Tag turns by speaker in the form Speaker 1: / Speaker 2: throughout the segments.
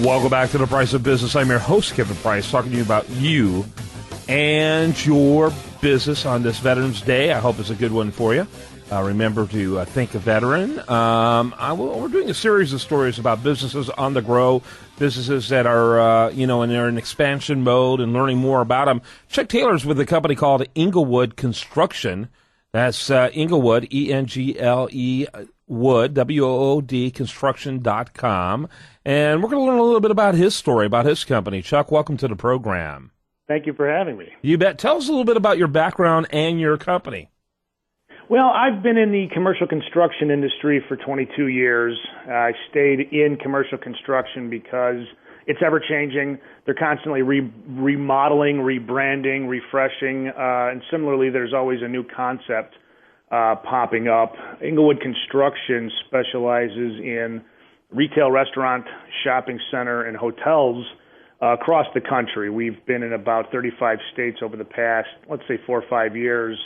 Speaker 1: Welcome back to The Price of Business. I'm your host, Kevin Price, talking to you about you and your business on this Veterans Day. I hope it's a good one for you. Remember to thank a veteran. We're doing a series of stories about businesses on the grow, businesses that are, and they're in expansion mode and learning more about them. Chuck Taylor's with a company called Englewood Construction. That's Englewood, E-N-G-L-E, Wood, W-O-O-D, construction.com. And we're going to learn a little bit about his story, about his company. Chuck, welcome to the program.
Speaker 2: Thank you for having me.
Speaker 1: You bet. Tell us a little bit about your background and your company.
Speaker 2: Well, I've been in the commercial construction industry for 22 years. I stayed in commercial construction because it's ever-changing. They're constantly remodeling, rebranding, refreshing, and similarly, there's always a new concept popping up. Englewood Construction specializes in retail, restaurant, shopping center, and hotels across the country. We've been in about 35 states over the past, let's say, 4 or 5 years.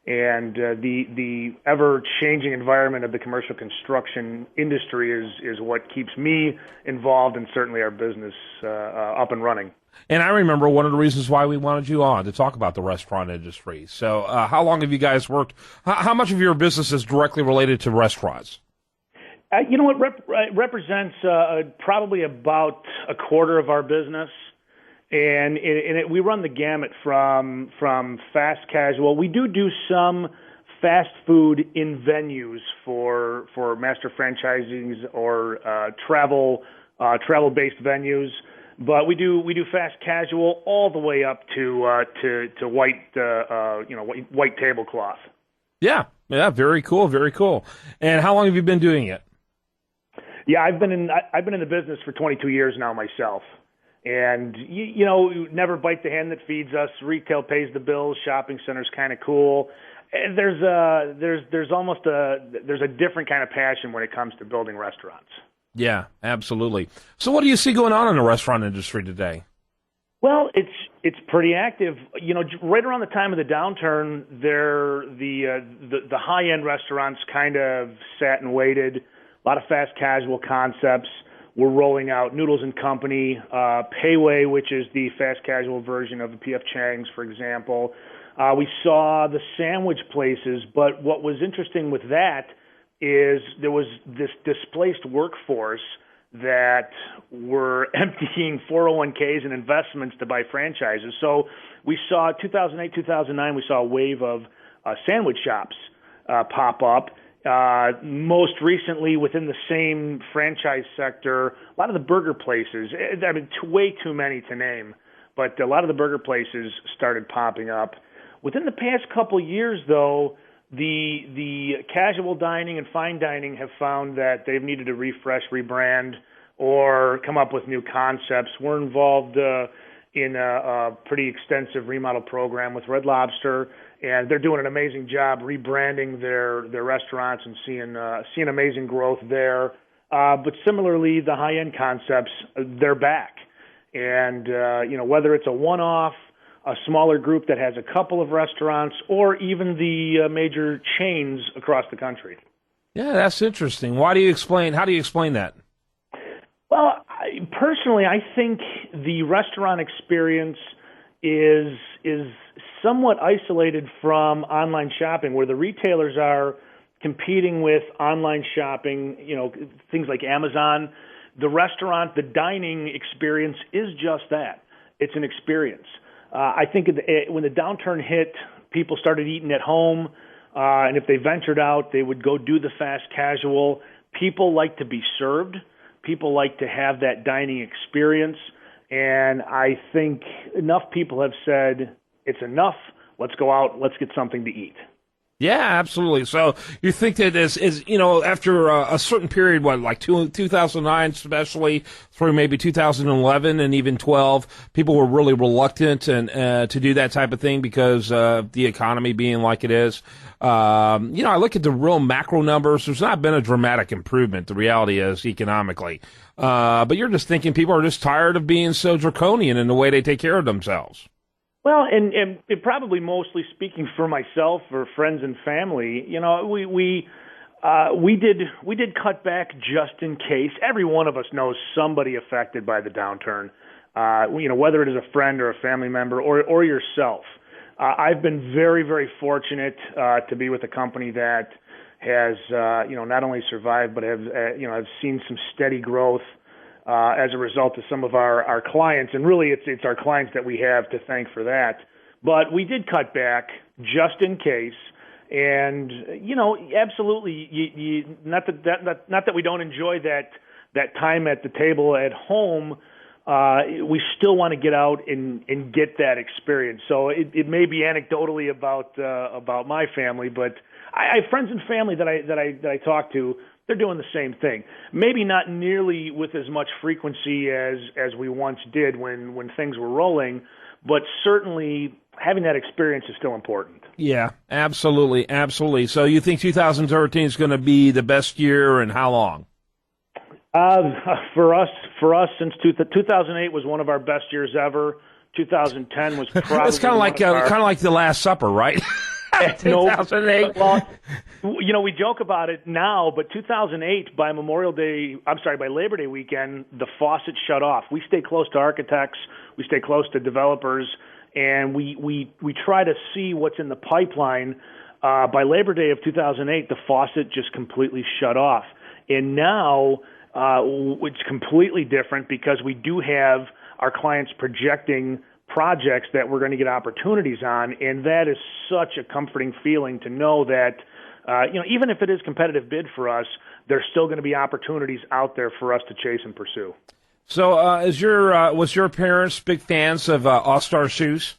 Speaker 2: And the ever-changing environment of the commercial construction industry is what keeps me involved and certainly our business up and running.
Speaker 1: And I remember one of the reasons why we wanted you on to talk about the restaurant industry. So how long have you guys worked? How much of your business is directly related to restaurants?
Speaker 2: You know what represents probably about a quarter of our business. And we run the gamut from fast casual. We do some fast food in venues for master franchisings or travel-based venues, but we do fast casual all the way up to white tablecloth.
Speaker 1: Yeah, very cool, very cool. And how long have you been doing it?
Speaker 2: Yeah, I've been in the business for 22 years now myself. And, you never bite the hand that feeds us. Retail pays the bills. Shopping center's kind of cool. There's a different kind of passion when it comes to building restaurants.
Speaker 1: Yeah, absolutely. So what do you see going on in the restaurant industry today?
Speaker 2: Well, it's pretty active. Right around the time of the downturn, the high-end restaurants kind of sat and waited. A lot of fast casual concepts. We're rolling out Noodles & Company, Pei Wei, which is the fast casual version of the P.F. Chang's, for example. We saw the sandwich places, but what was interesting with that is there was this displaced workforce that were emptying 401ks and investments to buy franchises. So we saw 2008, 2009, we saw a wave of sandwich shops pop up. Most recently, within the same franchise sector, a lot of the burger places, way too many to name, but a lot of the burger places started popping up. Within the past couple years, though, the casual dining and fine dining have found that they've needed to refresh, rebrand, or come up with new concepts. We're involved in a pretty extensive remodel program with Red Lobster, and they're doing an amazing job rebranding their restaurants and seeing amazing growth there. But similarly, the high-end concepts, they're back. And, whether it's a one-off, a smaller group that has a couple of restaurants, or even the major chains across the country.
Speaker 1: Yeah, that's interesting. How do you explain that?
Speaker 2: Well, personally, I think the restaurant experience is somewhat isolated from online shopping, where the retailers are competing with online shopping, things like Amazon. The restaurant, the dining experience is just that. It's an experience. I think when the downturn hit, people started eating at home, and if they ventured out, they would go do the fast casual. People like to be served. People like to have that dining experience. And I think enough people have said, it's enough, let's go out, let's get something to eat.
Speaker 1: Yeah, absolutely. So you think that after a certain period, like 2009 especially, through maybe 2011 and even 12, people were really reluctant and to do that type of thing because of the economy being like it is. I look at the real macro numbers. There's not been a dramatic improvement, the reality is, economically. But you're just thinking people are just tired of being so draconian in the way they take care of themselves.
Speaker 2: Well, and it probably mostly speaking for myself or friends and family, we We did cut back just in case. Every one of us knows somebody affected by the downturn. Whether it is a friend or a family member or yourself. I've been very, very fortunate to be with a company that has not only survived but have seen some steady growth as a result of some of our clients, and really it's our clients that we have to thank for that. But we did cut back just in case. And absolutely, not that we don't enjoy that time at the table at home. We still want to get out and get that experience. So it may be anecdotally about my family, but I have friends and family that I talk to. They're doing the same thing. Maybe not nearly with as much frequency as we once did when things were rolling, but certainly having that experience is still important.
Speaker 1: Yeah, absolutely, absolutely. So you think 2013 is going to be the best year, and how long?
Speaker 2: For us, since 2008 was one of our best years ever. 2010 was probably
Speaker 1: it's kind of like the Last Supper, right? 2008.
Speaker 2: Well, we joke about it now, but 2008 by Labor Day weekend, the faucet shut off. We stay close to architects, we stay close to developers, and we try to see what's in the pipeline. By Labor Day of 2008, the faucet just completely shut off, and now it's completely different because we do have our clients projecting projects that we're going to get opportunities on, and that is such a comforting feeling to know that even if it is competitive bid for us, there's still going to be opportunities out there for us to chase and pursue.
Speaker 1: So, was your parents big fans of All-Star shoes?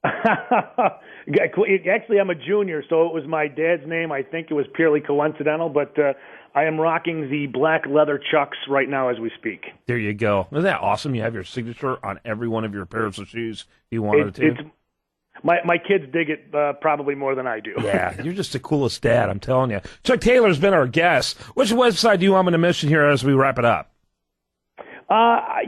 Speaker 2: Actually, I'm a junior, so it was my dad's name. I think it was purely coincidental, but I am rocking the black leather Chucks right now as we speak.
Speaker 1: There you go. Isn't that awesome? You have your signature on every one of your pairs of shoes you wanted to.
Speaker 2: My kids dig it probably more than I do.
Speaker 1: Yeah, you're just the coolest dad, I'm telling you. Chuck Taylor's been our guest. Which website do you want me to mention here as we wrap it up?
Speaker 2: I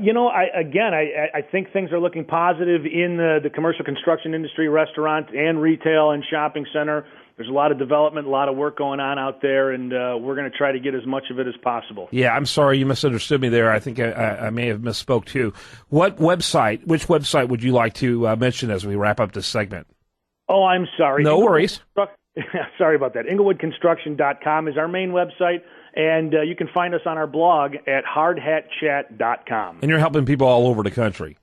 Speaker 2: think things are looking positive in the commercial construction industry, restaurant and retail and shopping center. There's a lot of development, a lot of work going on out there, and we're going to try to get as much of it as possible.
Speaker 1: Yeah, I'm sorry you misunderstood me there. I think I may have misspoke too. Which website would you like to mention as we wrap up this segment?
Speaker 2: Oh, I'm sorry.
Speaker 1: No worries.
Speaker 2: Sorry about that. EnglewoodConstruction.com is our main website, and you can find us on our blog at hardhatchat.com.
Speaker 1: And you're helping people all over the country.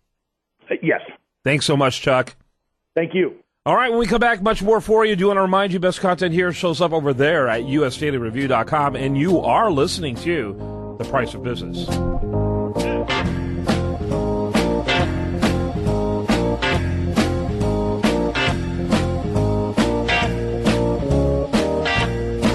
Speaker 2: Yes.
Speaker 1: Thanks so much, Chuck.
Speaker 2: Thank you.
Speaker 1: All right, when we come back, much more for you. Do want to remind you, best content here shows up over there at usdailyreview.com, and you are listening to The Price of Business.